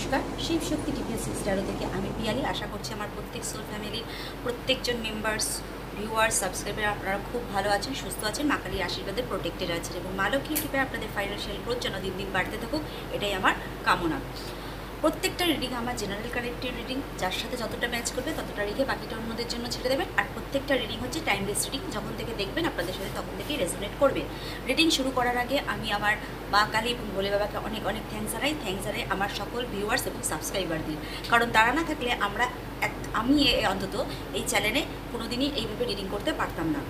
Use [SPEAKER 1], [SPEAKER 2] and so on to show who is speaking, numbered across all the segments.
[SPEAKER 1] নমস্কার, শিবশক্তি টিপিএস 6 থেকে আমি পিয়ালি। আশা করছি আমার প্রত্যেক সোল ফ্যামিলির প্রত্যেকজন মেম্বার্স, ভিউয়ার্স, সাবস্ক্রাইবার আপনারা খুব ভালো আছেন, সুস্থ আছেন, মা কালীর আশীর্বাদে প্রোটেক্টেড আছেন এবং মা লক্ষ্মী কৃপায় আপনাদের ফাইন্যান্সিয়াল গ্রোথ যেন দিন দিন বাড়তে থাকুক, এটাই আমার কামনা। প্রত্যেকটা রিডিং আমার জেনারেল কালেক্টিভ রিডিং, যার সাথে যতটা ম্যাচ করবে ততটা রেখে বাকিটা অন্যদের জন্য ছেড়ে দেবেন। আর প্রত্যেকটা রিডিং হচ্ছে টাইমলেস রিডিং, যখন থেকে দেখবেন আপনাদের সাথে তখন থেকেই রেজোনেট করবে। রিডিং শুরু করার আগে আমি আমার মা কালী এবং ভোলে বাবাকে অনেক অনেক থ্যাঙ্কস জানাই আমার সকল ভিউয়ার্স এবং সাবস্ক্রাইবারদের, কারণ তারা না থাকলে আমি অন্তত এই চ্যানেলে কোনোদিনই এইভাবে রিডিং করতে পারতাম না।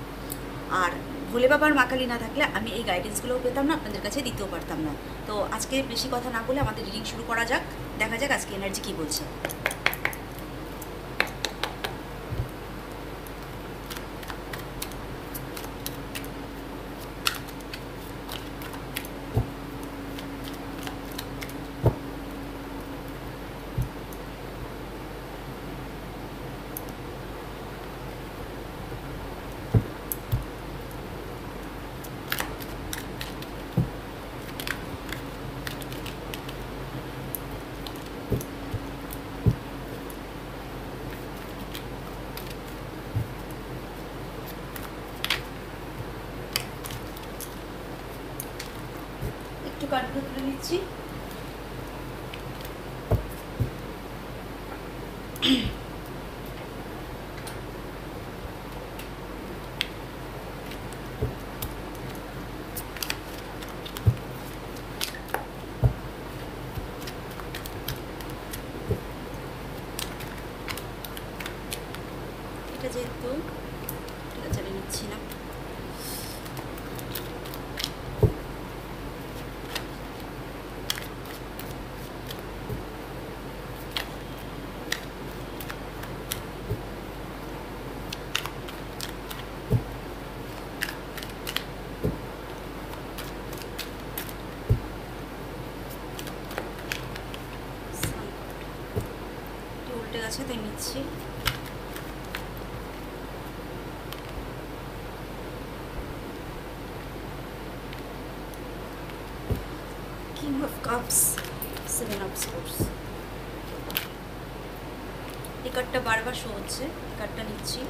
[SPEAKER 1] আর ভোলে বাবার মা কালী না থাকলে আমি এই গাইডেন্সগুলোও পেতাম না, আপনাদের কাছে দিতেও পারতাম না। তো আজকে বেশি কথা না বলে আমাদের রিডিং শুরু করা যাক, দেখা যাক আজকে এনার্জি কী বলছে। একটু কার্ডগুলো তুলে নিচ্ছি। এটা যেহেতু ঠিক আছে, আমি নিচ্ছি না। উল্টে গেছে তাই নিচ্ছি। King of cups, 7 of swords. এই কার্ডটা বারবার শো হচ্ছে, এই কার্ডটা নিচ্ছি।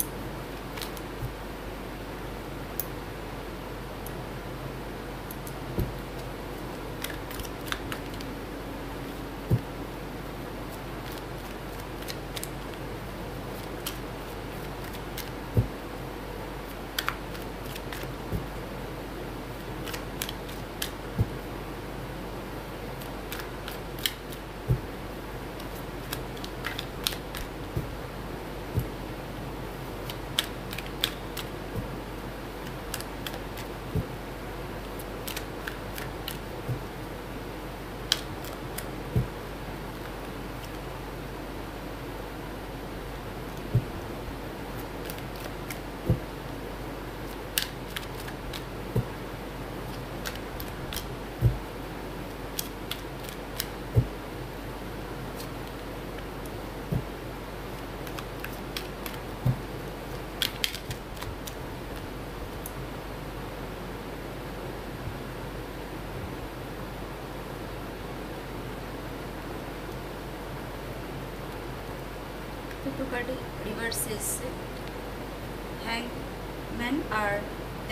[SPEAKER 1] দুটো কার্ডে রিভার্স এসছে,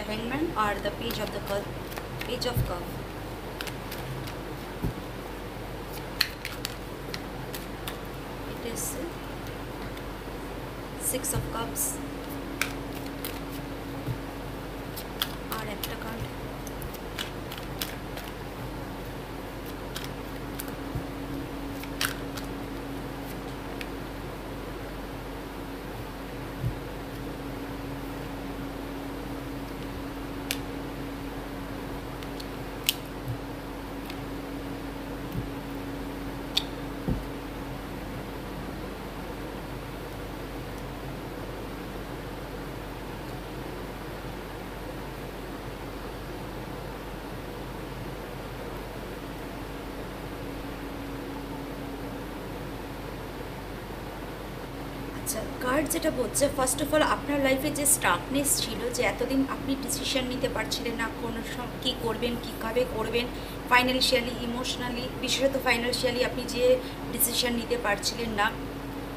[SPEAKER 1] hangman or the page of cup. It is 6 of cups আর একটা কার্ড আচ্ছা, কার্ড যেটা বলছে, ফার্স্ট অফ অল আপনার লাইফে যে স্টাকনেস ছিল, যে এতদিন আপনি ডিসিশন নিতে পারছিলেন না কোনো কী করবেন, কীভাবে করবেন, ফাইন্যান্সিয়ালি, ইমোশনালি, বিশেষত ফাইন্যান্সিয়ালি আপনি যে ডিসিশন নিতে পারছিলেন না,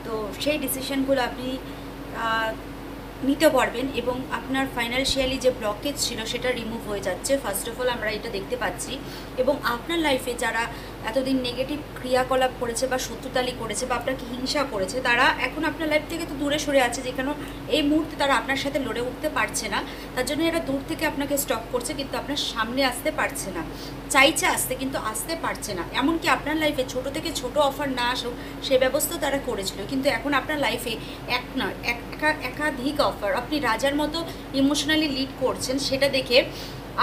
[SPEAKER 1] তো সেই ডিসিশনগুলো আপনি নিতে পারবেন এবং আপনার ফাইন্যান্সিয়ালি যে ব্লকেজ ছিল সেটা রিমুভ হয়ে যাচ্ছে। ফার্স্ট অফ অল আমরা এটা দেখতে পাচ্ছি। এবং আপনার লাইফে যারা এতদিন নেগেটিভ ক্রিয়াকলাপ করেছে বা শত্রুতালি করেছে বা আপনাকে হিংসা করেছে, তারা এখন আপনার লাইফ থেকে তো দূরে সরে আছে, যেখানে এই মুহূর্তে তারা আপনার সাথে লড়ে উঠতে পারছে না, তার জন্য এরা দূর থেকে আপনাকে স্টপ করছে, কিন্তু আপনার সামনে আসতে পারছে না। চাইছে আসতে, কিন্তু আসতে পারছে না। এমনকি আপনার লাইফে ছোট থেকে ছোট অফার না আসুক সে ব্যবস্থাও তারা করেছিল, কিন্তু এখন আপনার লাইফে এক নয় একাধিক অফার আপনি রাজার মতো ইমোশনালি লিড করছেন, সেটা দেখে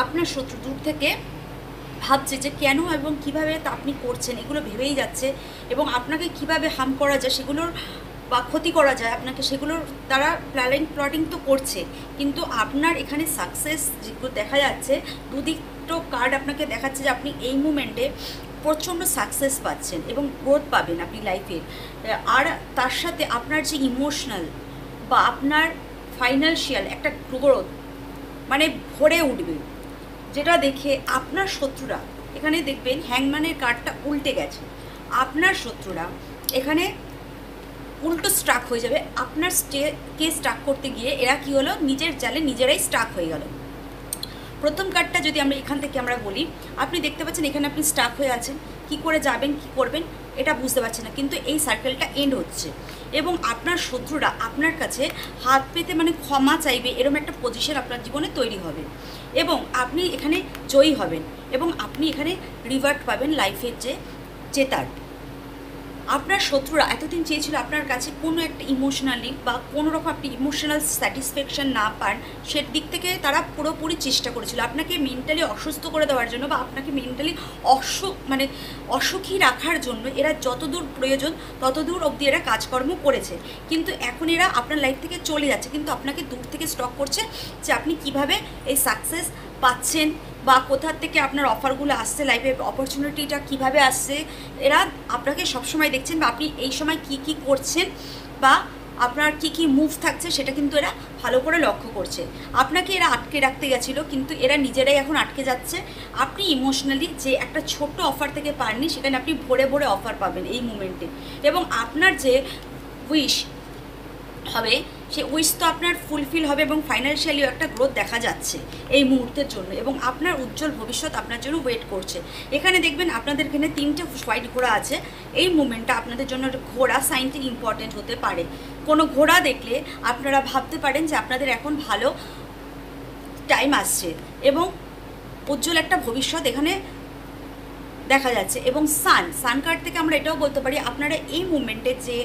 [SPEAKER 1] আপনার শত্রু দূর থেকে ভাবছে যে কেন এবং কিভাবে তা আপনি করছেন, এগুলো ভেবেই যাচ্ছে। এবং আপনাকে কিভাবে হার্ম করা যায় সেগুলোর বা ক্ষতি করা যায় আপনাকে, সেগুলোর তারা প্লটিং তো করছে, কিন্তু আপনার এখানে সাকসেস যেগুলো দেখা যাচ্ছে, দুদিকটো কার্ড আপনাকে দেখাচ্ছে যে আপনি এই মুমেন্টে প্রচণ্ড সাকসেস পাচ্ছেন এবং গ্রোথ পাবেন আপনি লাইফে। আর তার সাথে আপনার যে ইমোশনাল বা আপনার ফাইন্যান্সিয়াল একটা গ্রোথ মানে ভরে উঠবে, যেটা দেখে আপনার শত্রুরা, এখানে দেখবেন হ্যাংম্যানের কার্ডটা উল্টে গেছে, আপনার শত্রুরা এখানে উল্টো স্ট্রাক হয়ে যাবে। আপনার কে স্ট্রাক করতে গিয়ে এরা কি হলো, নিজের জালে নিজেরাই স্ট্রাক হয়ে গেল। প্রথম কার্ডটা যদি আমরা এখান থেকে আমরা বলি, আপনি দেখতে পাচ্ছেন এখানে আপনি স্টাক হয়ে আছেন, কি করে যাবেন, কি করবেন এটা বুঝতে পারছেন না, কিন্তু এই সার্কেলটা এন্ড হচ্ছে এবং আপনার শত্রুরা আপনার কাছে হাত পেতে মানে ক্ষমা চাইবে, এরকম একটা পজিশন আপনার জীবনে তৈরি হবে এবং আপনি এখানে জয়ী হবেন এবং আপনি এখানে রিভার্ট পাবেন লাইফের যে জেতার। আপনার শত্রুরা এতদিন চেয়েছিল আপনার কাছে কোনো একটা ইমোশনালি বা কোনো রকম আপনি ইমোশনাল স্যাটিসফ্যাকশান না পান, সে দিক থেকে তারা পুরোপুরি চেষ্টা করেছিল আপনাকে মেন্টালি অসুস্থ করে দেওয়ার জন্য বা আপনাকে মেন্টালি অসুখী রাখার জন্য। এরা যতদূর প্রয়োজন ততদূর অবধি এরা কাজকর্ম করেছে, কিন্তু এখন এরা আপনার লাইফ থেকে চলে যাচ্ছে, কিন্তু আপনাকে দূর থেকে স্টক করছে যে আপনি কিভাবে এই সাকসেস পাচ্ছেন বা কোথার থেকে আপনার অফারগুলো আসছে, লাইফে অপরচুনিটিটা কিভাবে আসছে, এরা আপনাকে সবসময় দেখছেন বা আপনি এই সময় কি কি করছেন বা আপনার কি কি মুভ থাকছে সেটা কিন্তু এরা ভালো করে লক্ষ্য করছে। আপনাকে এরা আটকে রাখতে গেছিলো, কিন্তু এরা নিজেরাই এখন আটকে যাচ্ছে। আপনি ইমোশনালি যে একটা ছোট্ট অফার থেকে পাননি, সেখানে আপনি ভরে ভরে অফার পাবেন এই মুমেন্টে এবং আপনার যে উইশ হবে সে উইশ তো আপনার ফুলফিল হবে এবং ফাইন্যান্সিয়ালিও একটা গ্রোথ দেখা যাচ্ছে এই মুহূর্তের জন্য এবং আপনার উজ্জ্বল ভবিষ্যৎ আপনার জন্য ওয়েট করছে। এখানে দেখবেন আপনাদের এখানে 3টে হোয়াইট ঘোড়া আছে। এই মুমেন্টটা আপনাদের জন্য ঘোড়া সাইনটি ইম্পর্টেন্ট হতে পারে। কোনো ঘোড়া দেখলে আপনারা ভাবতে পারেন যে আপনাদের এখন ভালো টাইম আসছে এবং উজ্জ্বল একটা ভবিষ্যৎ এখানে দেখা যাচ্ছে। এবং সান কার্ড থেকে আমরা এটাও বলতে পারি আপনারা এই মুমেন্টে যে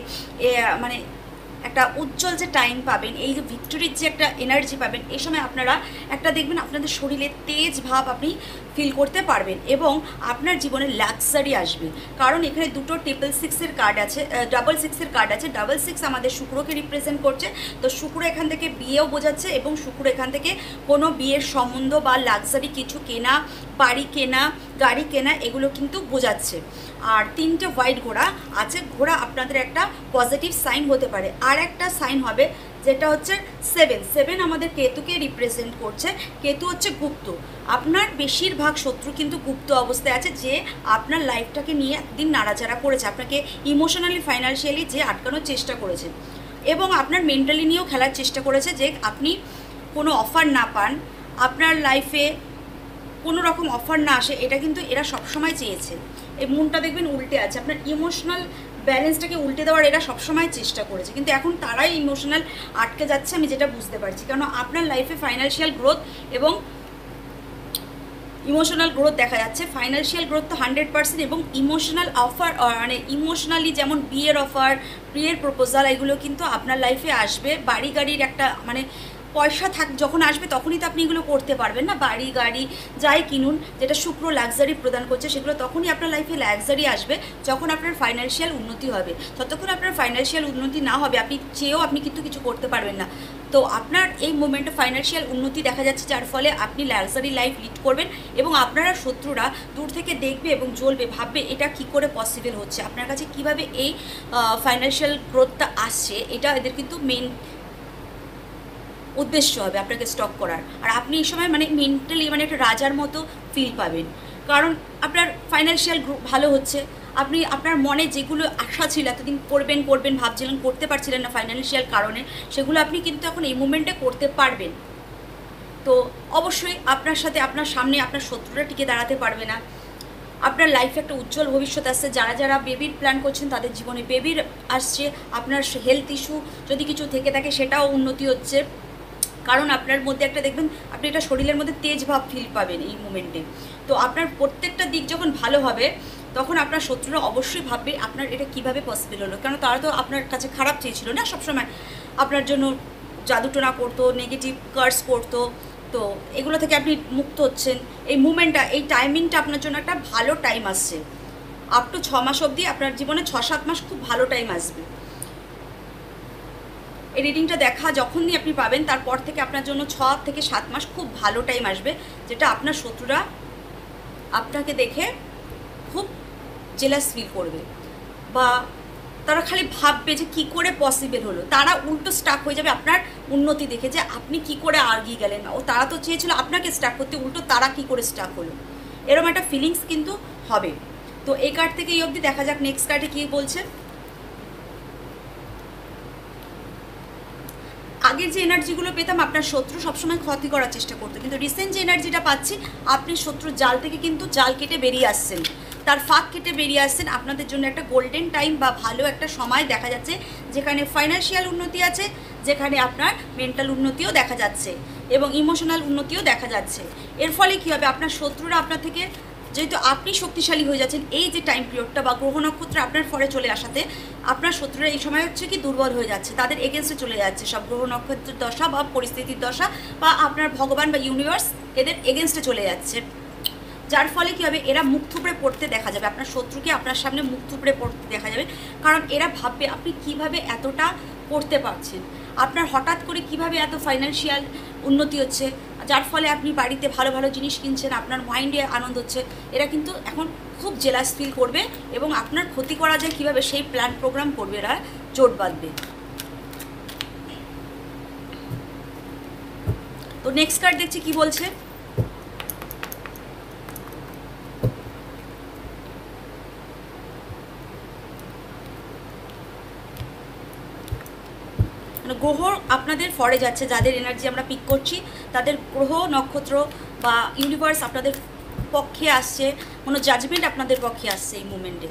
[SPEAKER 1] মানে একটা উজ্জ্বল যে টাইম পাবেন, এই যে ভিক্টোরির যে একটা এনার্জি পাবেন, এই সময় আপনারা একটা দেখবেন আপনাদের শরীরে তেজ ভাব আপনি ফিল করতে পারবেন এবং আপনার জীবনে লাক্সারি আসবে। কারণ এখানে দুটো 666-এর কার্ড আছে, 66-এর কার্ড আছে। 66 আমাদের শুক্রকে রিপ্রেজেন্ট করছে, তো শুক্র এখান থেকে বিয়েও বোঝাচ্ছে এবং শুক্র এখান থেকে কোনো বিয়ের সম্বন্ধ বা লাক্সারি কিছু কেনা, বাড়ি কেনা, গাড়ি কেনা, এগুলো কিন্তু বোঝাচ্ছে। আর 3টে হোয়াইট ঘোড়া আছে। ঘোড়া আপনাদের একটা পজিটিভ সাইন হতে পারে। আর একটা সাইন হবে যেটা হচ্ছে 7 আমাদের কেতুকে রিপ্রেজেন্ট করছে। কেতু হচ্ছে গুপ্ত। আপনার বেশিরভাগ শত্রু কিন্তু গুপ্ত অবস্থায় আছে, যে আপনার লাইফটাকে নিয়ে একদিন নাড়াচাড়া করেছে, আপনাকে ইমোশনালি ফাইন্যান্সিয়ালি যে আটকানোর চেষ্টা করেছে এবং আপনার মেন্টালি নিয়েও খেলার চেষ্টা করেছে, যে আপনি কোনো অফার না পান, আপনার লাইফে কোনো রকম অফার না আসে, এটা কিন্তু এরা সবসময় চেয়েছে। এই মনটা দেখবেন উল্টে আছে, আপনার ইমোশনাল ব্যালেন্সটাকে উল্টে দেওয়ার এরা সবসময় চেষ্টা করেছে, কিন্তু এখন তারাই ইমোশনাল আটকে যাচ্ছে, আমি যেটা বুঝতে পারছি। কারণ আপনার লাইফে ফাইন্যান্সিয়াল গ্রোথ এবং ইমোশনাল গ্রোথ দেখা যাচ্ছে। ফাইন্যান্সিয়াল গ্রোথ তো 100% এবং ইমোশনাল অফার মানে ইমোশনালি যেমন বিয়ের অফার, বিয়ের প্রপোজাল, এগুলো কিন্তু আপনার লাইফে আসবে। বাড়ি গাড়ির একটা মানে পয়সা যখন আসবে তখনই তো আপনি এগুলো করতে পারবেন না। বাড়ি গাড়ি যাই কিনুন, যেটা শুক্র লাক্সারি প্রদান করছে, সেগুলো তখনই আপনার লাইফে লাক্সারি আসবে যখন আপনার ফাইন্যান্সিয়াল উন্নতি হবে। ততক্ষণ আপনার ফাইন্যান্সিয়াল উন্নতি না হবে, আপনি চেয়েও আপনি কিন্তু কিছু করতে পারবেন না। তো আপনার এই মোমেন্টে ফাইন্যান্সিয়াল উন্নতি দেখা যাচ্ছে, যার ফলে আপনি লাক্সারি লাইফ লিড করবেন এবং আপনারা শত্রুরা দূর থেকে দেখবে এবং জ্বলবে, ভাববে এটা কি করে পসিবল হচ্ছে, আপনার কাছে কিভাবে এই ফাইন্যান্সিয়াল গ্রোথটা আসছে। এটা এদের কিন্তু মেন উদ্দেশ্য হবে আপনাকে স্টক করার। আর আপনি এই সময় মানে মেন্টালি মানে একটা রাজার মতো ফিল পাবেন, কারণ আপনার ফাইন্যান্সিয়াল ভালো হচ্ছে। আপনি আপনার মনে যেগুলো আশা ছিল এতদিন করবেন করবেন ভাবছিলেন, করতে পারছিলেন না ফাইন্যান্সিয়াল কারণে, সেগুলো আপনি কিন্তু এখন এই মুমেন্টে করতে পারবেন। তো অবশ্যই আপনার সাথে আপনার সামনে আপনার শত্রুরা টিকে দাঁড়াতে পারবে না। আপনার লাইফে একটা উজ্জ্বল ভবিষ্যৎ আসছে। যারা যারা বেবির প্ল্যান করছেন তাদের জীবনে বেবির আসছে। আপনার হেলথ ইস্যু যদি কিছু থেকে থাকে সেটাও উন্নতি হচ্ছে, কারণ আপনার মধ্যে একটা দেখবেন আপনি একটা শরীরের মধ্যে তেজ ভাব ফিল পাবেন এই মুমেন্টে। তো আপনার প্রত্যেকটা দিক যখন ভালো হবে তখন আপনার শত্রুরা অবশ্যই ভাববে আপনার এটা কিভাবে পসিবল হলো, কারণ তারা তো আপনার কাছে খারাপ চেয়েছিল না, সবসময় আপনার জন্য জাদুটোনা করতো, নেগেটিভ কার্স করতো। তো এগুলো থেকে আপনি মুক্ত হচ্ছেন। এই মুমেন্টটা, এই টাইমিংটা আপনার জন্য একটা ভালো টাইম আসছে। আপ টু 6 মাস অবধি আপনার জীবনে 6-7 মাস খুব ভালো টাইম আসবে। এই রিডিংটা দেখা যখনই আপনি পাবেন তারপর থেকে আপনার জন্য 6 থেকে 7 মাস খুব ভালো টাইম আসবে, যেটা আপনার শত্রুরা আপনাকে দেখে খুব জেলাস ফিল করবে, বা তারা খালি ভাববে যে কি করে পসিবল হলো। তারা উল্টো স্টাক হয়ে যাবে আপনার উন্নতি দেখে, যে আপনি কি করে এগিয়ে গেলেন। ও তারা তো চেয়েছিল আপনাকে স্টাক করতে, উল্টো তারা কি করে স্টাক হলো, এরকম একটা ফিলিংস কিন্তু হবে। তো এই কার্ড থেকে এই অবধি দেখা যাক নেক্সট কার্ডে কী বলছে। আগের যে এনার্জিগুলো পেতাম আপনার শত্রু সবসময় ক্ষতি করার চেষ্টা করতো, কিন্তু রিসেন্ট যে এনার্জিটা পাচ্ছি আপনি শত্রুর জাল থেকে কিন্তু জাল কেটে বেরিয়ে আসছেন, তার ফাঁক কেটে বেরিয়ে আসছেন। আপনাদের জন্য একটা গোল্ডেন টাইম বা ভালো একটা সময় দেখা যাচ্ছে, যেখানে ফাইন্যান্সিয়াল উন্নতি আছে, যেখানে আপনার মেন্টাল উন্নতিও দেখা যাচ্ছে এবং ইমোশনাল উন্নতিও দেখা যাচ্ছে। এর ফলে কী হবে, আপনার শত্রুরা আপনার থেকে, যেহেতু আপনি শক্তিশালী হয়ে যাচ্ছেন এই যে টাইম পিরিয়ডটা বা গ্রহ নক্ষত্র আপনার ফলে চলে আসাতে, আপনার শত্রুরা এই সময় হচ্ছে কি দুর্বল হয়ে যাচ্ছে, তাদের এগেনস্টে চলে যাচ্ছে সব গ্রহ নক্ষত্রের দশা বা পরিস্থিতির দশা, বা আপনার ভগবান বা ইউনিভার্স এদের এগেনস্টে চলে যাচ্ছে। যার ফলে কী হবে, এরা মুখ থুবড়ে পড়তে দেখা যাবে, আপনার শত্রুকে আপনার সামনে মুখ থুবড়ে পড়তে দেখা যাবে, কারণ এরা ভাববে আপনি কিভাবে এতটা করতে পারছেন, আপনার হঠাৎ করে কিভাবে এত ফাইন্যান্সিয়াল উন্নতি হচ্ছে, যার ফলে আপনি বাড়িতে ভালো ভালো জিনিস কিনছেন, আপনার মাইন্ডে আনন্দ হচ্ছে। এরা কিন্তু এখন খুব জেলাস ফিল করবে এবং আপনার ক্ষতি করা যায় কীভাবে সেই প্ল্যান প্রোগ্রাম করবে, এরা জোট বাঁধবে। তো নেক্সট কার্ড দেখছি কি বলছে। গ্রহ আপনাদের ফরে যাচ্ছে, যাদের এনার্জি আমরা পিক করছি তাদের গ্রহ নক্ষত্র বা ইউনিভার্স আপনাদের পক্ষে আসছে, কোনো জাজমেন্ট আপনাদের পক্ষে আসছে এই মুমেন্টে।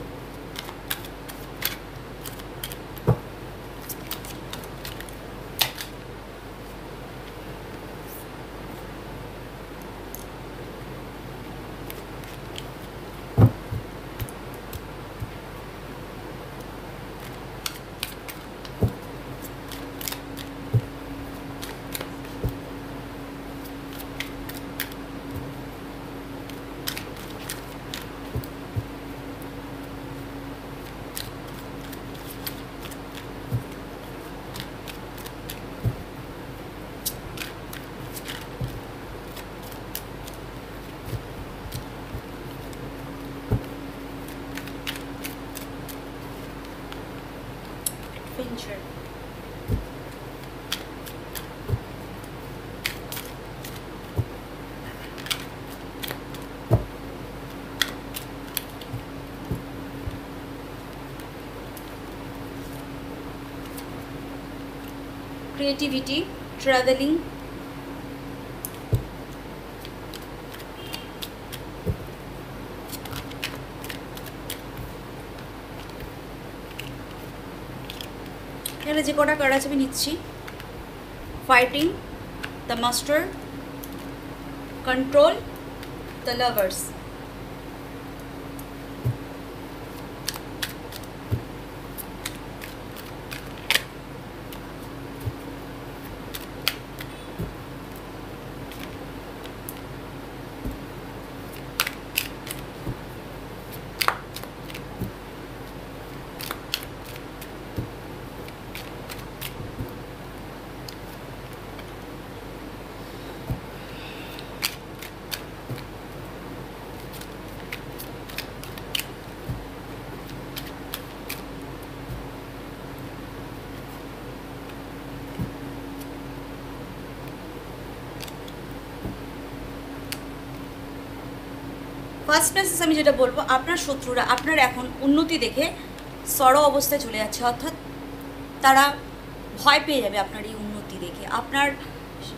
[SPEAKER 1] Adventure. Creativity, traveling, এখানে যে কটা কার্ড আছে আমি নিচ্ছি। Fighting, the master, control, the lovers. First message আমি যেটা বলবো, আপনার শত্রুরা আপনার এখন উন্নতি দেখে সরো অবস্থায় চলে যাচ্ছে, অর্থাৎ তারা ভয় পেয়ে যাবে আপনার এই উন্নতি দেখে। আপনার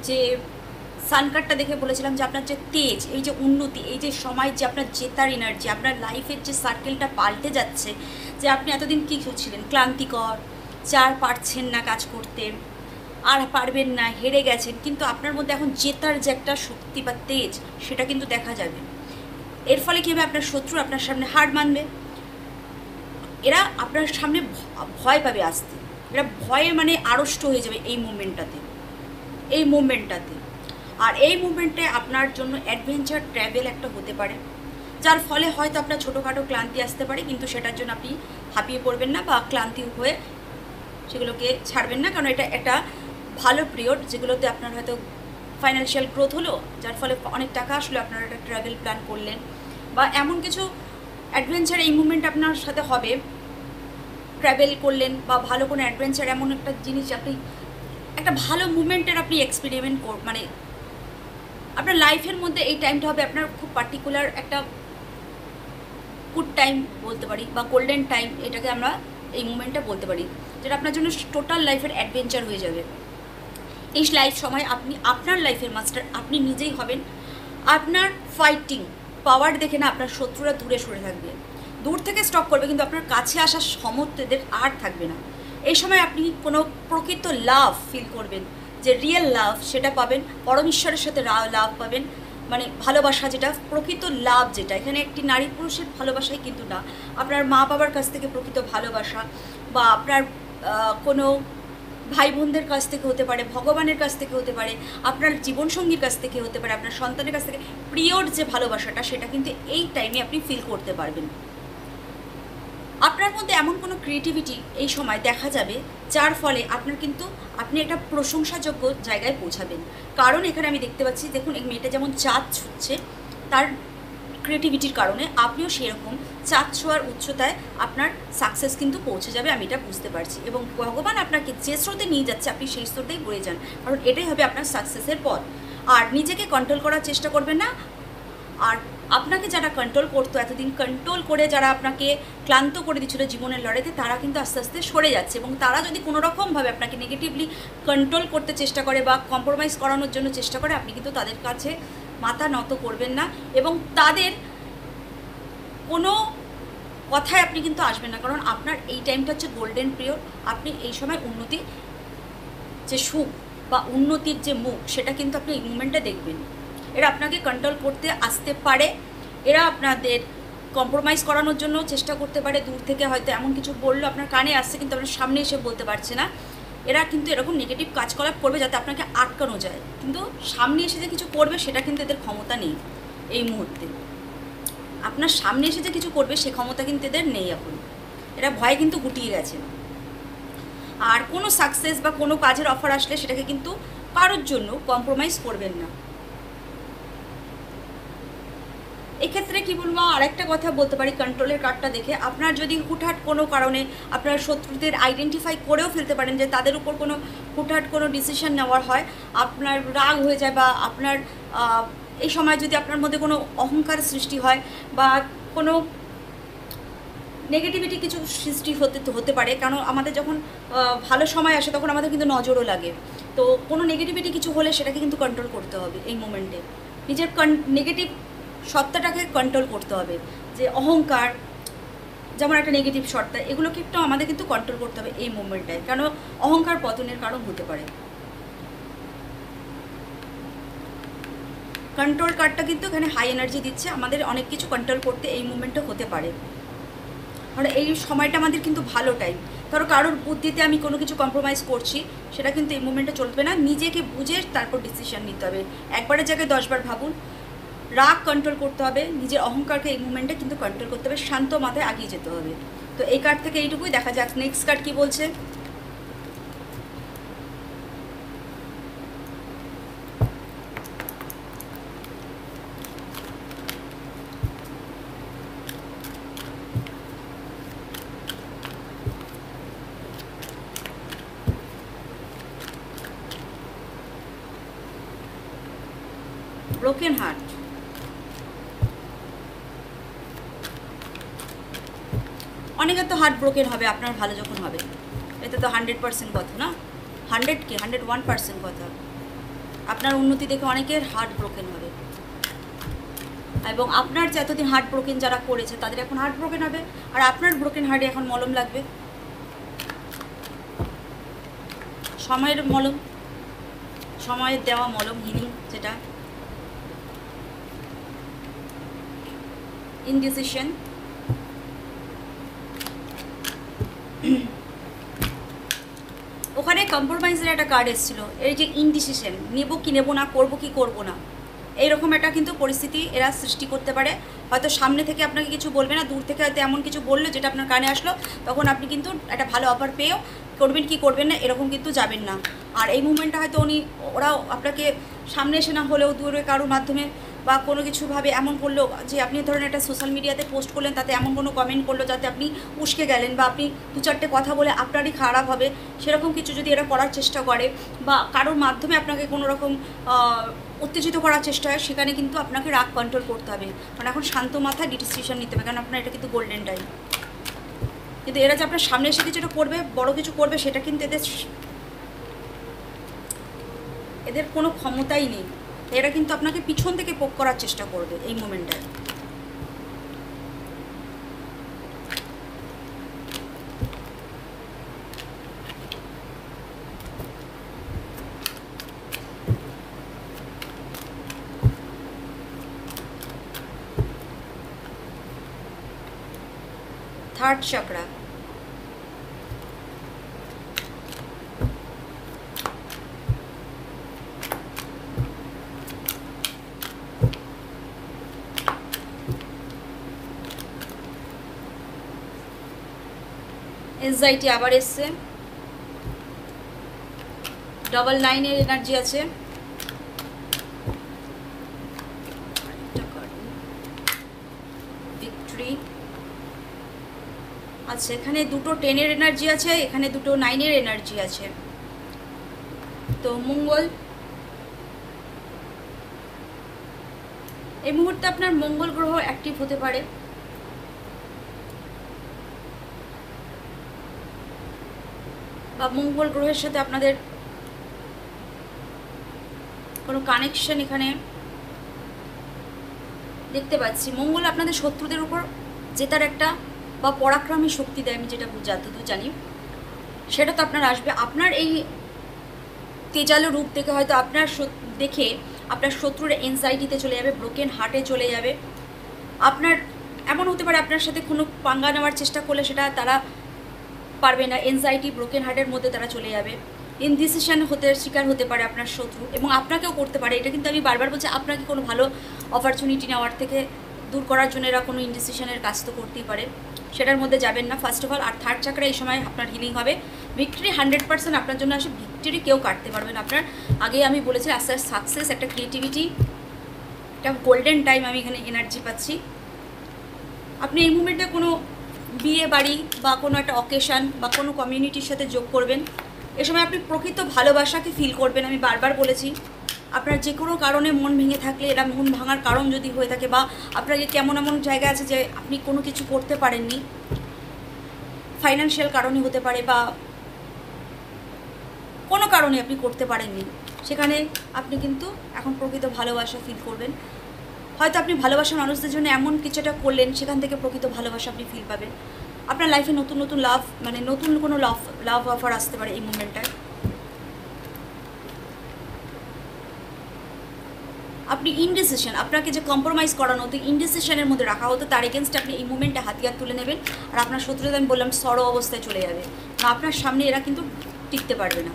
[SPEAKER 1] যে সানকার্ডটা দেখে বলেছিলাম যে আপনার যে তেজ, এই যে উন্নতি, এই যে সময় যে আপনার জেতার এনার্জি, আপনার লাইফের যে সার্কেলটা পাল্টে যাচ্ছে, যে আপনি এতদিন কী করছিলেন ক্লান্তিকর, চার পারছেন না কাজ করতে, আর পারবেন না, হেরে গেছেন, কিন্তু আপনার মধ্যে এখন জেতার যে একটা শক্তি বা তেজ সেটা কিন্তু দেখা যাবে। এর ফলে কী হবে, আপনার শত্রু আপনার সামনে হার মানবে, এরা আপনার সামনে ভয় পাবে আসতে, এরা ভয়ে মানে আড়ষ্ট হয়ে যাবে এই মুভমেন্টটাতে। আর এই মুভমেন্টে আপনার জন্য অ্যাডভেঞ্চার ট্র্যাভেল একটা হতে পারে, যার ফলে হয়তো আপনার ছোটোখাটো ক্লান্তি আসতে পারে, কিন্তু সেটার জন্য আপনি হাঁপিয়ে পড়বেন না বা ক্লান্তি হয়ে সেগুলোকে ছাড়বেন না, কারণ এটা একটা ভালো পিরিয়ড যেগুলোতে আপনার হয়তো ফাইন্যান্সিয়াল গ্রোথ হলো, যার ফলে অনেক টাকা আসলে আপনারা একটা ট্রাভেল প্ল্যান করলেন, বা এমন কিছু অ্যাডভেঞ্চার এই মুভমেন্ট আপনার সাথে হবে, ট্রাভেল করলেন বা ভালো কোনো অ্যাডভেঞ্চার, এমন একটা জিনিস আপনি একটা ভালো মুভমেন্টের আপনি এক্সপেরিমেন্ট মানে আপনার লাইফের মধ্যে এই টাইমটা হবে আপনার খুব পার্টিকুলার একটা গুড টাইম বলতে পারি, বা গোল্ডেন টাইম, এটাকে আমরা এই মুভমেন্টটা বলতে পারি, যেটা আপনার জন্য টোটাল লাইফের অ্যাডভেঞ্চার হয়ে যাবে। এই লাইফ সময় আপনি আপনার লাইফের মাস্টার আপনি নিজেই হবেন। আপনার ফাইটিং পাওয়ার দেখে না আপনার শত্রুরা দূরে সরে থাকবে, দূর থেকে স্টপ করবে, কিন্তু আপনার কাছে আসার সমর্থদের আর থাকবে না। এই সময় আপনি কোনো প্রকৃত লাভ ফিল করবেন, যে রিয়েল লাভ সেটা পাবেন, পরমেশ্বরের সাথে লাভ পাবেন, মানে ভালোবাসা, যেটা প্রকৃত লাভ, যেটা এখানে একটি নারী পুরুষের ভালোবাসাই কিন্তু না, আপনার মা বাবার কাছ থেকে প্রকৃত ভালোবাসা, বা আপনার কোনো ভাই বোনদের কাছ থেকে হতে পারে, ভগবানের কাছ থেকে হতে পারে, আপনার জীবনসঙ্গীর কাছ থেকে হতে পারে, আপনার সন্তানের কাছ থেকে প্রিয়র যে ভালোবাসাটা সেটা কিন্তু এই টাইমে আপনি ফিল করতে পারবেন। আপনার মধ্যে এমন কোনো ক্রিয়েটিভিটি এই সময় দেখা যাবে, যার ফলে আপনার কিন্তু আপনি একটা প্রশংসাযোগ্য জায়গায় পৌঁছাবেন। কারণ এখানে আমি দেখতে পাচ্ছি, দেখুন এই মেয়েটা যেমন চাঁদ ছুঁচ্ছে, তার ক্রিয়েটিভিটির কারণে আপনিও সেরকম চাঁদ ছোঁয়ার উচ্চতায় আপনার সাকসেস কিন্তু পৌঁছে যাবে, আমি এটা বুঝতে পারছি। এবং ভগবান আপনাকে যে স্রোতে নিয়ে যাচ্ছে আপনি সেই স্রোতেই বয়ে যান, কারণ এটাই হবে আপনার সাকসেসের পথ। আর নিজেকে কন্ট্রোল করার চেষ্টা করবেন না। আর আপনাকে যারা কন্ট্রোল করতো এতদিন, কন্ট্রোল করে যারা আপনাকে ক্লান্ত করে দিচ্ছিল জীবনের লড়াইতে, তারা কিন্তু আস্তে আস্তে সরে যাচ্ছে। এবং তারা যদি কোনো রকমভাবে আপনাকে নেগেটিভলি কন্ট্রোল করতে চেষ্টা করে বা কম্প্রোমাইজ করানোর জন্য চেষ্টা করে, আপনি কিন্তু তাদের কাছে মাথা নত করবেন না, এবং তাদের কোনো কথায় আপনি কিন্তু আসবেন না, কারণ আপনার এই টাইমটা হচ্ছে গোল্ডেন পিরিয়ড। আপনি এই সময় উন্নতি যে সুখ বা উন্নতির যে মুখ, সেটা কিন্তু আপনি এই মুভমেন্টে দেখবেন। এরা আপনাকে কন্ট্রোল করতে আসতে পারে, এরা আপনাদের কম্প্রোমাইজ করানোর জন্য চেষ্টা করতে পারে, দূর থেকে হয়তো এমন কিছু বললো আপনার কানে আসছে কিন্তু আপনার সামনে এসে বলতে পারছে না। এরা কিন্তু এরকম নেগেটিভ কাজকলাপ করবে যাতে আপনাকে আটকানো যায়, কিন্তু সামনে এসে যে কিছু করবে সেটা কিন্তু এদের ক্ষমতা নেই এই মুহূর্তে। আপনার সামনে এসে যে কিছু করবে সে ক্ষমতা কিন্তু এদের নেই এখন, এরা ভয়ে কিন্তু গুটিয়ে গেছে। আর কোনো সাকসেস বা কোনো কাজের অফার আসলে সেটাকে কিন্তু কারোর জন্য কম্প্রোমাইজ করবেন না। এক্ষেত্রে কী বলবো, আরেকটা কথা বলতে পারি, কন্ট্রোলের কার্ডটা দেখে আপনার যদি হুটহাট কোনো কারণে আপনার শত্রুদের আইডেন্টিফাই করেও ফেলতে পারেন, যে তাদের উপর কোনো হুটহাট কোনো ডিসিশন নেওয়ার হয়, আপনার রাগ হয়ে যায়, বা আপনার এই সময় যদি আপনার মধ্যে কোনো অহংকার সৃষ্টি হয় বা কোনো নেগেটিভিটি কিছু সৃষ্টি হতে পারে, কারণ আমাদের যখন ভালো সময় আসে তখন আমাদের কিন্তু নজরও লাগে। তো কোনো নেগেটিভিটি কিছু হলে সেটাকে কিন্তু কন্ট্রোল করতে হবে এই মোমেন্টে, নিজের নেগেটিভ সত্তাটাকে কন্ট্রোল করতে হবে। যে অহংকার যেমন একটা নেগেটিভ সত্তা, এগুলোকে একটু আমাদের কিন্তু কন্ট্রোল করতে হবে এই মোমেন্টটায়, কারণ অহংকার পতনের কারণ হতে পারে। কন্ট্রোল কার্ডটা কিন্তু এখানে হাই এনার্জি দিচ্ছে, আমাদের অনেক কিছু কন্ট্রোল করতে এই মুভমেন্টে হতে পারে। মানে এই সময়টা আমাদের কিন্তু ভালো টাইম। ধরো কারোর বুদ্ধিতে আমি কোনো কিছু কম্প্রোমাইজ করছি, সেটা কিন্তু এই মুভমেন্টে চলবে না, নিজেকে বুঝে তারপর ডিসিশন নিতে হবে। একবারের জায়গায় 10 বার ভাবুন। রাগ কন্ট্রোল করতে হবে, নিজের অহংকারকে এই মুভমেন্টে কিন্তু কন্ট্রোল করতে হবে, শান্ত মাথায় এগিয়ে যেতে হবে। তো এই কার্ড থেকে এইটুকুই, দেখা যাক নেক্সট কার্ড কী বলছে। ব্রোকেন হার্ট, অনেকের তো হার্ট ব্রোকেন হবে আপনার ভালো যখন হবে, এতে তো 100% কথা না, 100 কি 101% কথা। আপনার উন্নতি দেখে অনেকের হার্ট ব্রোকেন হবে, এবং আপনার যে এতদিন হার্ট ব্রোকেন যারা করেছে তাদের এখন হার্ট ব্রোকেন হবে, আর আপনার ব্রোকেন হার্টে এখন মলম লাগবে, সময়ের মলম, সময়ের দেওয়া মলম, হিলিং, যেটা ইনডিসিশন। ওখানে কম্প্রোমাইজের একটা কার্ড এসেছিলো, এই যে ইনডিসিশন, নেব কি নেব না, করব কি করব না, এইরকম একটা কিন্তু পরিস্থিতি এরা সৃষ্টি করতে পারে। হয়তো সামনে থেকে আপনাকে কিছু বলবে না, দূর থেকে হয়তো এমন কিছু বললো যেটা আপনার কানে আসলো, তখন আপনি কিন্তু একটা ভালো অফার পেয়েও করবেন কি করবেন না এরকম কিন্তু যাবেন না। আর এই মুভমেন্টটা হয়তো ওরাও আপনাকে সামনে এসে না হলেও দূরে কারোর মাধ্যমে বা কোনো কিছুভাবে এমন করলো যে আপনি ধরেন একটা সোশ্যাল মিডিয়াতে পোস্ট করলেন, তাতে এমন কোনো কমেন্ট করলো যাতে আপনি উস্কে গেলেন, বা আপনি দু চারটে কথা বলে আপনারই খারাপ হবে, সেরকম কিছু যদি এরা করার চেষ্টা করে বা কারোর মাধ্যমে আপনাকে কোনো রকম উত্তেজিত করার চেষ্টা হয়, সেখানে কিন্তু আপনাকে রাগ কন্ট্রোল করতে হবে। কারণ এখন শান্ত মাথায় ডিসিশন নিতে হবে, কারণ আপনার এটা কিন্তু গোল্ডেন টাইম। কিন্তু এরা যে আপনার সামনে এসে কিছুটা করবে, বড় কিছু করবে, সেটা কিন্তু এদের কোনো ক্ষমতাই নেই। এরা কিন্তু আপনাকে পিছন থেকে পোক করার চেষ্টা করবে এই মোমেন্টটায়। থার্ড চক্রা, এনজাইটি আবার এসছে, ডবল 9 এর এনার্জি আছে, ভিক্টরি আচ্ছা, এখানে দুটো 10 এর এনার্জি আছে, এখানে দুটো 9 এর এনার্জি আছে। তো মঙ্গল, এই মুহূর্তে আপনার মঙ্গল গ্রহ অ্যাক্টিভ হতে পারে, বা মঙ্গল গ্রহের সাথে আপনাদের কোনো কানেকশন এখানে দেখতে পাচ্ছি। মঙ্গল আপনাদের শত্রুদের উপর জেতার একটা বা পরাক্রমী শক্তি দেয়, আমি যেটা যতদূর জানি সেটা তো আপনার আসবে। আপনার এই তেজালো রূপ দেখে হয়তো দেখে আপনার শত্রুরা এনজাইটিতে চলে যাবে, ব্রোকেন হার্টে চলে যাবে। আপনার এমন হতে পারে আপনার সাথে কোনো পাঙ্গা নেওয়ার চেষ্টা করলে সেটা তারা পারবে না, এনজাইটি ব্রোকেন হার্টের মধ্যে তারা চলে যাবে। ইনডিসিশন শিকার হতে পারে আপনার শত্রু, এবং আপনাকেও করতে পারে। এটা কিন্তু আমি বারবার বলছি, আপনাকে কোনো ভালো অপরচুনিটি নেওয়ার থেকে দূর করার জন্য এরা কোনো ইনডিসিশনের কাজ তো করতেই পারে, সেটার মধ্যে যাবেন না ফার্স্ট অফ অল। আর থার্ড চাকরা এই সময় আপনার হিলিং হবে, ভিক্টরি 100% আপনার জন্য আসে। ভিক্টরি কেউ কাটতে পারবে না আপনার। আগে আমি বলেছি আস্তে আস্তে সাকসেস, একটা ক্রিয়েটিভিটি, একটা গোল্ডেন টাইম আমি এখানে এনার্জি পাচ্ছি। আপনি এই মুমেন্টে কোনো বিয়ে বাড়ি বা কোনো একটা অকেশান বা কোনো কমিউনিটির সাথে যোগ করবেন। এ সময় আপনি প্রকৃত ভালোবাসাকে ফিল করবেন। আমি বারবার বলেছি, আপনার যে কোনো কারণে মন ভেঙে থাকলে, এরা মন ভাঙার কারণ যদি হয়ে থাকে, বা আপনার কেমন এমন জায়গা আছে যে আপনি কোনো কিছু করতে পারেননি, ফাইন্যান্সিয়াল কারণে হতে পারে বা কোনো কারণে আপনি করতে পারেননি, সেখানে আপনি কিন্তু এখন প্রকৃত ভালোবাসা ফিল করবেন। হয়তো আপনি ভালোবাসার মানুষদের জন্য এমন কিছুটা করলেন, সেখান থেকে প্রকৃত ভালোবাসা আপনি ফিল পাবেন। আপনার লাইফে নতুন নতুন লাভ, মানে নতুন কোনো লাভ অফার আসতে পারে এই মুভমেন্টটায়। আপনি ইনডিসিশন, আপনাকে যে কম্প্রোমাইজ করানো হতো, ইনডিসিশনের মধ্যে রাখা হতো, তার এগেনস্টে আপনি এই মুভমেন্টে হাতিয়ার তুলে নেবেন। আর আপনার শত্রুদের আমি বললাম সরো অবস্থায় চলে যাবে, না আপনার সামনে এরা কিন্তু টিকতে পারবে না।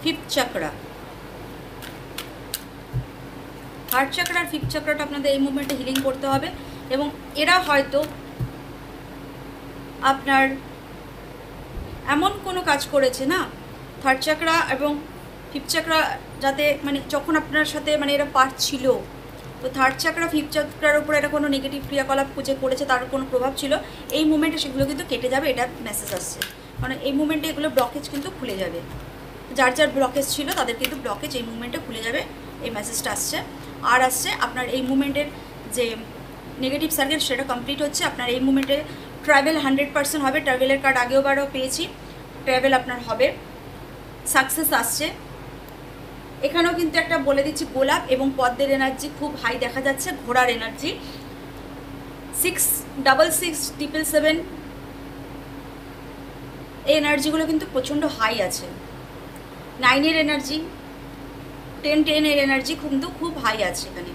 [SPEAKER 1] ফিফথ চক্রা, হার্ট চক্রা আর ফিফথ চক্রাটা আপনাদের এই মুভমেন্টে হিলিং করতে হবে। এবং এরা হয়তো আপনার এমন কোনো কাজ করেছে না, থার্ড চক্রা এবং ফিফথ চক্রা যাতে মানে যখন আপনার সাথে মানে এরা পার্ট ছিল, তো থার্ড চক্রা ফিফথ চক্রার উপর এটা কোনো নেগেটিভ ক্রিয়াকলাপ যে করেছে তার কোনো প্রভাব ছিল, এই মুভমেন্টে সেগুলো কিন্তু কেটে যাবে, এটা মেসেজ আসছে। মানে এই মুভমেন্টে এগুলো ব্লকেজ কিন্তু খুলে যাবে, যার যার ব্লকেজ ছিল তাদের কিন্তু ব্লকেজ এই মুভমেন্টে খুলে যাবে, এই মেসেজটা আসছে। আর আসছে আপনার এই মুভমেন্টের যে নেগেটিভ সার্কেল সেটা কমপ্লিট হচ্ছে। আপনার এই মুভমেন্টে ট্রাভেল 100% হবে। ট্রাভেলের কার্ড আগেওবারও পেয়েছি, ট্রাভেল আপনার হবে, সাকসেস আসছে। এখানেও কিন্তু একটা বলে দিচ্ছি, গোলাপ এবং পদ্মের এনার্জি খুব হাই দেখা যাচ্ছে, ঘোড়ার এনার্জি 66667 এই এনার্জিগুলো কিন্তু প্রচণ্ড হাই আছে। 9-এর এনার্জি, 10-10-এর এনার্জি কিন্তু খুব হাই আছে এখানে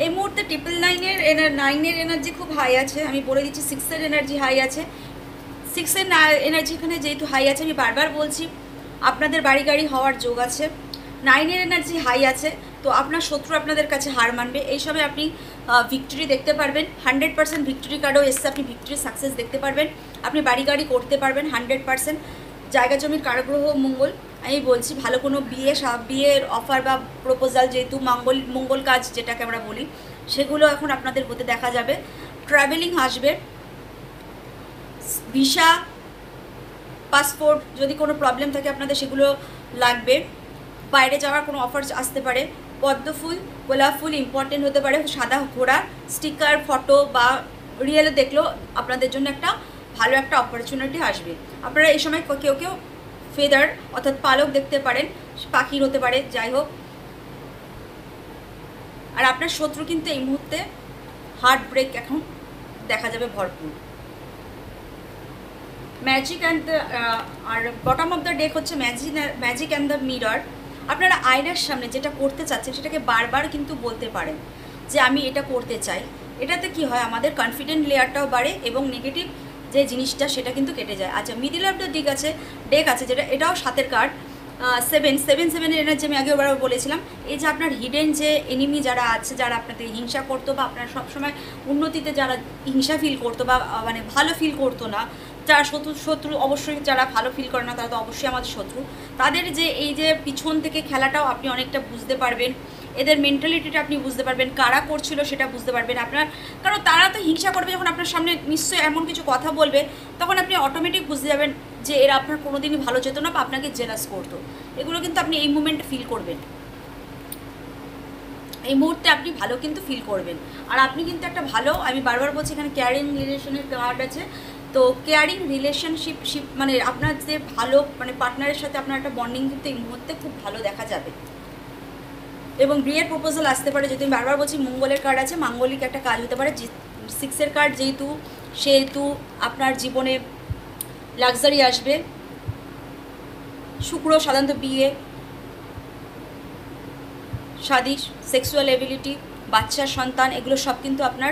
[SPEAKER 1] এই মুহূর্তে। 999-এর এনার্জি খুব হাই আছে, আমি বলে দিচ্ছি। 6-এর এনার্জি হাই আছে। 6-এর এনার্জি এখানে যেহেতু হাই আছে, আমি বারবার বলছি আপনাদের বাড়ি গাড়ি হওয়ার যোগ আছে। 9-এর এনার্জি হাই আছে, তো আপনার শত্রু আপনাদের কাছে হার মানবে। এই সময় আপনি ভিক্টরি দেখতে পারবেন, 100% ভিক্টরি কার্ডও এসছে, আপনি ভিক্টরি সাকসেস দেখতে পারবেন, আপনি বাড়ি গাড়ি করতে পারবেন 100%। জায়গা জমির কারগ্রহ মঙ্গল, আমি বলছি ভালো কোনো বিয়ের অফার বা প্রপোজাল, যেহেতু মঙ্গল কাজ যেটাকে আমরা বলি, সেগুলো এখন আপনাদের হতে দেখা যাবে। ট্রাভেলিং আসবে, ভিসা, পাসপোর্ট যদি কোনো প্রবলেম থাকে আপনাদের সেগুলো লাগবে। বাইরে যাওয়ার কোনো অফার আসতে পারে। পদ্ম ফুল, গোলাপ ফুল ইম্পর্টেন্ট হতে পারে। সাদা ঘোড়া স্টিকার, ফটো বা রিয়েলে দেখলেও আপনাদের জন্য একটা ভালো একটা অপরচুনিটি আসবে। আপনারা এই সময় কেউ কেউ ফেদার অর্থাৎ পালক দেখতে পারেন, পাখির হতে পারে, যাই হোক। আর আপনার শত্রু কিন্তু এই মুহূর্তে হার্ট ব্রেক এখন দেখা যাবে ভরপুর। ম্যাজিক অ্যান্ড আর বটম অফ দ্য ডেক হচ্ছে ম্যাজিক অ্যান্ড দ্য মিরর। আপনারা আয়নার সামনে যেটা করতে চাচ্ছেন সেটাকে বারবার কিন্তু বলতে পারেন যে আমি এটা করতে চাই। এটাতে কি হয়, আমাদের কনফিডেন্ট লেয়ারটাও বাড়ে এবং নেগেটিভ যে জিনিসটা সেটা কিন্তু কেটে যায়। আচ্ছা, মিডিল অফ দ্য ডেক আছে যেটা, এটাও 7-এর কার্ড। 7-7-7-এর এনার্জি আমি আগেও বলেছিলাম। এই যে আপনার হিডেন যে এনিমি যারা আছে, যারা আপনাদের হিংসা করতো বা আপনার সবসময় উন্নতিতে যারা হিংসা ফিল করতো বা মানে ভালো ফিল করতো না, যারা শত্রু অবশ্যই, যারা ভালো ফিল করে না তারা তো অবশ্যই আমাদের শত্রু, তাদের যে এই যে পিছন থেকে খেলাটাও আপনি অনেকটা বুঝতে পারবেন। এদের মেন্টালিটিটা আপনি বুঝতে পারবেন, কারা করছিল সেটা বুঝতে পারবেন আপনার। কারণ তারা তো হিংসা করবে যখন আপনার সামনে, নিশ্চয়ই এমন কিছু কথা বলবে, তখন আপনি অটোমেটিক বুঝতে যাবেন যে এরা আপনার কোনোদিনই ভালো যেত না বা আপনাকে জেলাস করতো। এগুলো কিন্তু আপনি এই মুমেন্টে ফিল করবেন, এই মুহূর্তে আপনি ভালো কিন্তু ফিল করবেন। আর আপনি কিন্তু একটা ভালো, আমি বারবার বলছি এখানে কেয়ারিং রিলেশনের কার্ড আছে, তো কেয়ারিং রিলেশনশিপ মানে আপনার যে ভালো মানে পার্টনারের সাথে আপনার একটা বন্ডিং কিন্তু এই মুহূর্তে খুব ভালো দেখা যাবে। এবং বিয়ের প্রপোজাল আসতে পারে, যদি আমি বারবার বলছি মঙ্গলের কার্ড আছে, মাঙ্গলিক একটা কাজ হতে পারে। 6-এর কার্ড সেহেতু আপনার জীবনে লাক্সারি আসবে। শুক্র সাধারণত বিয়ে, শাদী, সেক্সুয়াল এবিলিটি, বাচ্চার সন্তান, এগুলো সব কিন্তু আপনার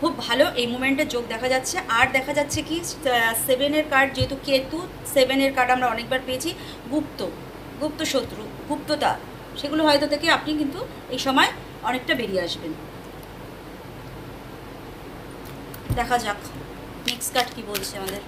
[SPEAKER 1] খুব ভালো এই মুমেন্টে যোগ দেখা যাচ্ছে। আর দেখা যাচ্ছে কি 7-এর কার্ড, যেহেতু কেতু, 7-এর কার্ড আমরা অনেকবার পেয়েছি। গুপ্ত শত্রু, গুপ্ততা, সেগুলো হয়তো থেকে আপনি কিন্তু এই সময় অনেকটা বেরিয়ে আসবেন। দেখা যাক নেক্সট কার্ড কি বলছে আমাদের।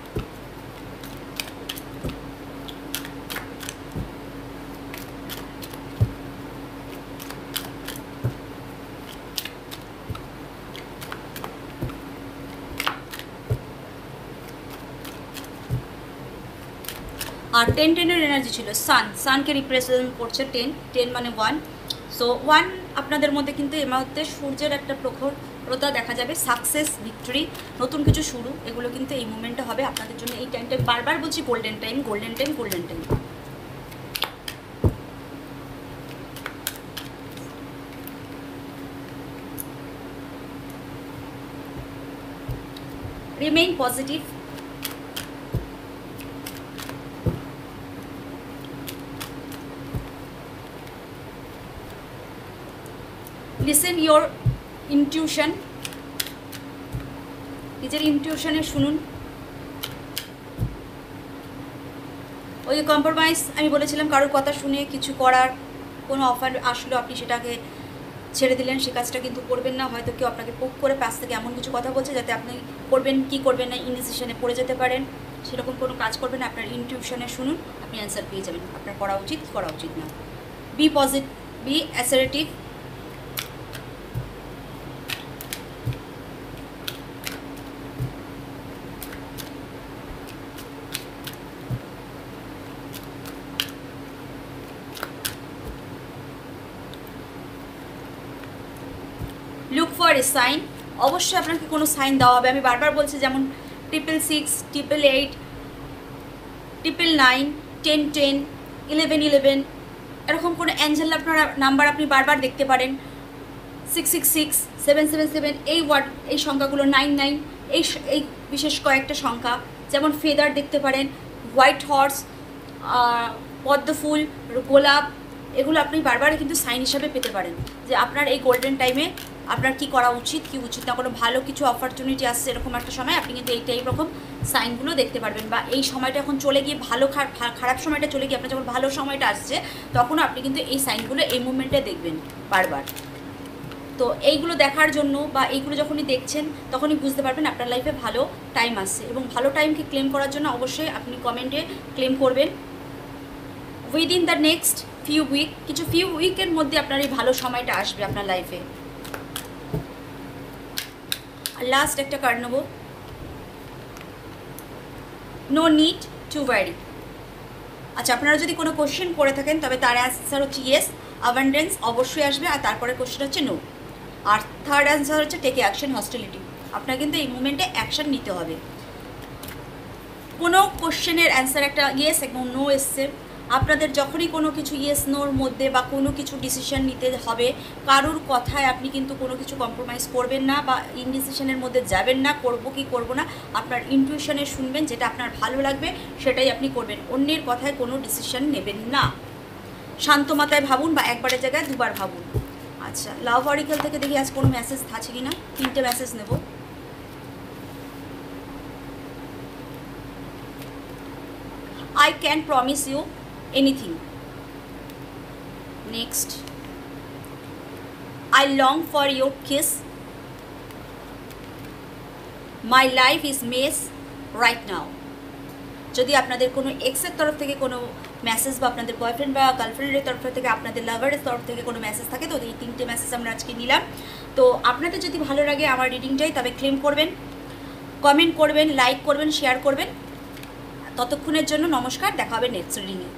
[SPEAKER 1] আর 10-10-এর এনার্জি ছিল সানকে রিপ্রেজেন্ট করছে 10 মানে 1। সো 1 আপনাদের মধ্যে কিন্তু এই মুহূর্তে সূর্যের একটা প্রখরতা দেখা যাবে। সাকসেস, ভিক্টরি, নতুন কিছু শুরু, এগুলো কিন্তু এই মুভমেন্টে হবে আপনাদের জন্য। এই টাইমটা বারবার বলছি golden time, golden time, golden time. Remain positive, listen your intuition, নিজের ইনটিউশনে শুনুন। ওই কম্প্রোমাইজ আমি বলেছিলাম, কারোর কথা শুনে কিছু করার, কোনো অফার আসলো আপনি সেটাকে ছেড়ে দিলেন, সে কাজটা কিন্তু করবেন না। হয়তো কেউ আপনাকে পোক করে পাশ থেকে এমন কিছু কথা বলছে যাতে আপনি করবেন কি করবেন না ইনডিসিশনে পড়ে যেতে পারেন। সেরকম কোনো কাজ করবেন না, আপনার ইনটিউশনে শুনুন, আপনি অ্যান্সার পেয়ে যাবেন। আপনার করা উচিত, করা উচিত না। Be positive, be assertive, look for a sign, অবশ্যই আপনাকে কোনো সাইন দেওয়া হবে। আমি বারবার বলছি, যেমন 666, 888, 999, 1010, 1111, এরকম কোনো অ্যাঞ্জেল আপনার নাম্বার আপনি বারবার দেখতে পারেন। 666, 777, এই সংখ্যাগুলো, 99, এই বিশেষ কয়েকটা সংখ্যা, যেমন ফেদার দেখতে পারেন, হোয়াইট হর্স, পদ্মফুল, গোলাপ, এগুলো আপনি বারবার কিন্তু সাইন হিসাবে পেতে পারেন যে আপনার এই গোল্ডেন টাইমে আপনার কি করা উচিত, কি উচিত না, কোনো ভালো কিছু অপরচুনিটি আসছে এরকম একটা সময় আপনি কিন্তু এই রকম সাইনগুলো দেখতে পারবেন। বা এই সময়টা এখন চলে গিয়ে খারাপ সময়টা চলে গিয়ে আপনার যখন ভালো সময়টা আসছে তখন আপনি কিন্তু এই সাইনগুলো এই মুভমেন্টে দেখবেন বারবার। তো এইগুলো দেখার জন্য বা এইগুলো যখনই দেখছেন তখনই বুঝতে পারবেন আপনার লাইফে ভালো টাইম আসছে। এবং ভালো টাইমকে ক্লেম করার জন্য অবশ্যই আপনি কমেন্টে ক্লেম করবেন within the next few week, কিছু ফিউ উইকের মধ্যে আপনার এই ভালো সময়টা আসবে আপনার লাইফে। আর লাস্ট একটা কার্ড নেব, নো নিড টু ওয়ারি। আচ্ছা, আপনারা যদি কোনো কোশ্চেন করে থাকেন তবে তার অ্যান্সার হচ্ছে ইয়েস, অ্যাবান্ডেন্স অবশ্যই আসবে, আর তারপরে কোশ্চেন হচ্ছে নো। আর থার্ড অ্যান্সার হচ্ছে টেক অ্যাকশন, হস্টিলিটি। আপনার কিন্তু এই মুমেন্টে অ্যাকশন নিতে হবে। কোনো কোশ্চেনের অ্যান্সার একটা ইয়েস এবং নো এসছে, আপনাদের যখনই কোনো কিছু ইয়েস নোর মধ্যে বা কোনো কিছু ডিসিশন নিতে হবে, কারোর কথায় আপনি কিন্তু কোনো কিছু কম্প্রোমাইজ করবেন না বা ইনডিসিশনের মধ্যে যাবেন না, করবো কি করবো না, আপনার ইনটিউশনে শুনবেন, যেটা আপনার ভালো লাগবে সেটাই আপনি করবেন, অন্যের কথায় কোনো ডিসিশন নেবেন না। শান্ত মাথায় ভাবুন বা একবারের জায়গায় দুবার ভাবুন। আচ্ছা, লাভ অরিকেল থেকে দেখি আজ কোনো মেসেজ আছে কি না, 3টে মেসেজ নেব। I can promise you anything. Next, I long for your kiss. My life is mess right now. যদি আপনাদের কোনো এক্সের তরফ থেকে কোনো মেসেজ বা আপনাদের বয়ফ্রেন্ড বা গার্লফ্রেন্ডের তরফ থেকে, আপনাদের লাভারের তরফ থেকে কোনো মেসেজ থাকে, তো এই 3টে মেসেজ আমরা আজকে নিলাম। তো আপনাদের যদি ভালো লাগে আমার রিডিংটাই, তবে ক্লেম করবেন, কমেন্ট করবেন, লাইক করবেন, শেয়ার করবেন। ততক্ষণের জন্য নমস্কার, দেখা হবে নেক্সট রিডিংয়ে।